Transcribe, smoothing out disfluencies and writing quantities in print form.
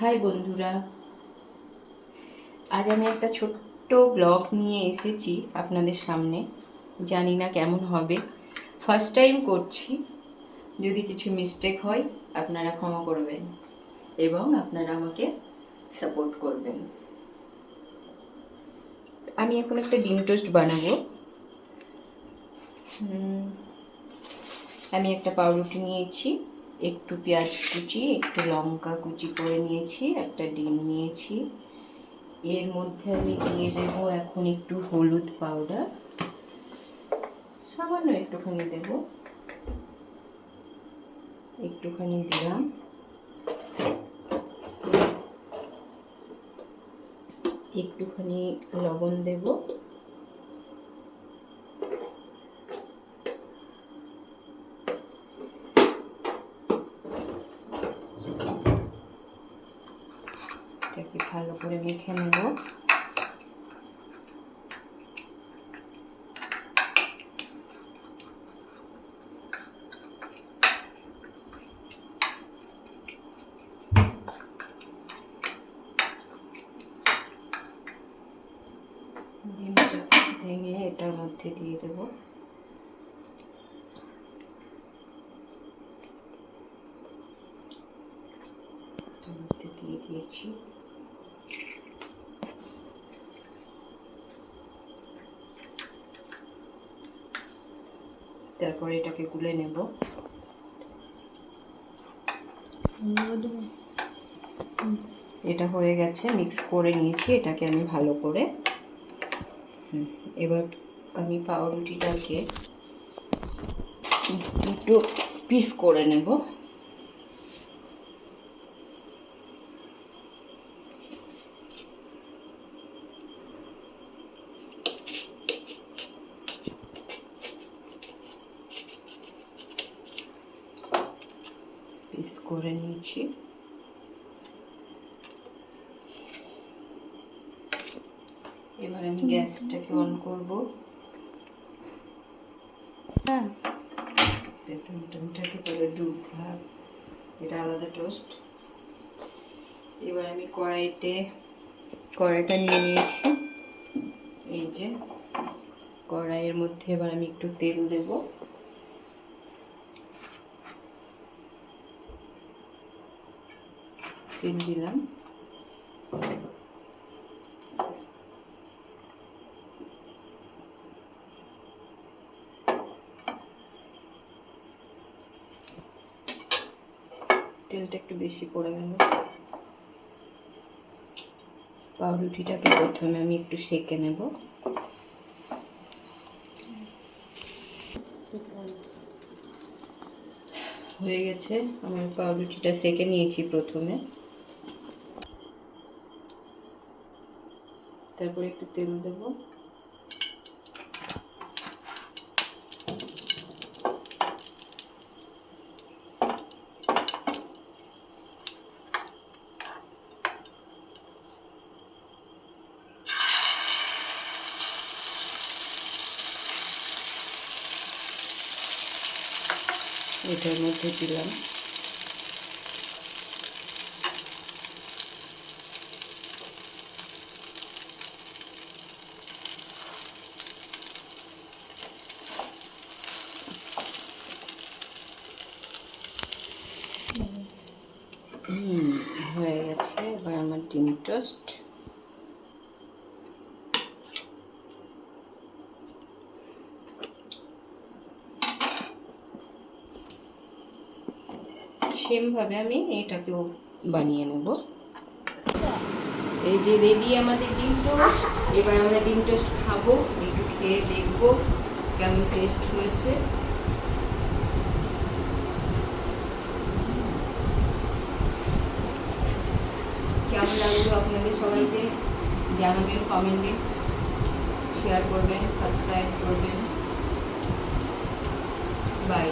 High বন্ধুরা, আজ আমি একটা ছোট্ট ব্লগ নিয়ে এসেছি আপনাদের সামনে। জানি না কেমন হবে, ফার্স্ট টাইম করছি। যদি কিছু মিস্টেক হয় আপনারা ক্ষমা করবেন এবং আপনারা আমাকে সাপোর্ট করবেন। আমি এখন একটা ডিম টোস্ট বানাবো। আমি একটা পাউরুটি নিয়েছি, একটু পেঁয়াজ কুচি, একটু লঙ্কা কুচি করে নিয়েছি, একটা ডিম নিয়েছি। এর মধ্যে আমি দিয়ে দেব এখন একটু হলুদ পাউডার, সামান্য একটুখানি দেব, একটুখানি দিলাম। একটুখানি লবণ দেব, এটাকে ভালো করে মেখে নেব। ডিমটা ভেঙে এটার মধ্যে দিয়ে দেব। এটার মধ্যে দিয়ে দিয়েছি। তারপর এটাকে গুলে নেব। এটা হয়ে গেছে, মিক্স করে নিয়েছি। এটাকে আমি ভালো করে এবার আমি পাউরুটিটাকে দুটো পিস করে নেব। পিস করে নিয়েছি। এবার আমি গ্যাসটাকে অন করব। হ্যাঁ, তেঁতুলটাকে করে দুধ ভাগ, এটা আলাদা টোস্ট। এবার আমি কড়াইটা নিয়ে নিয়েছি। এই যে কড়াইয়ের মধ্যে এবার আমি একটু তেল দেব। তেল দিলাম। তেলটা একটু বেশি পড়ে গেল। পাউরুটিটাকে প্রথমে আমি একটু সেঁকে নেব। হয়ে গেছে, আমার পাউরুটিটা সেঁকে নিয়েছি প্রথমে। তারপরে একটু তেল দেব। এটার মধ্যে দিলাম হয়ে গেছে। এবার আমার ডিম টোস্ট। সেমভাবে আমি এটাকেও বানিয়ে নেব। এই যে রেডি আমাদের ডিম টোস্ট। এবার আমরা ডিম টোস্ট খাবো, একটু খেয়ে দেখবো কেমন টেস্ট হয়েছে। কেমন লাগলো আপনাদের সবাইকে জানাবেন কমেন্টে, শেয়ার করবেন, সাবস্ক্রাইব করবেন। বাই।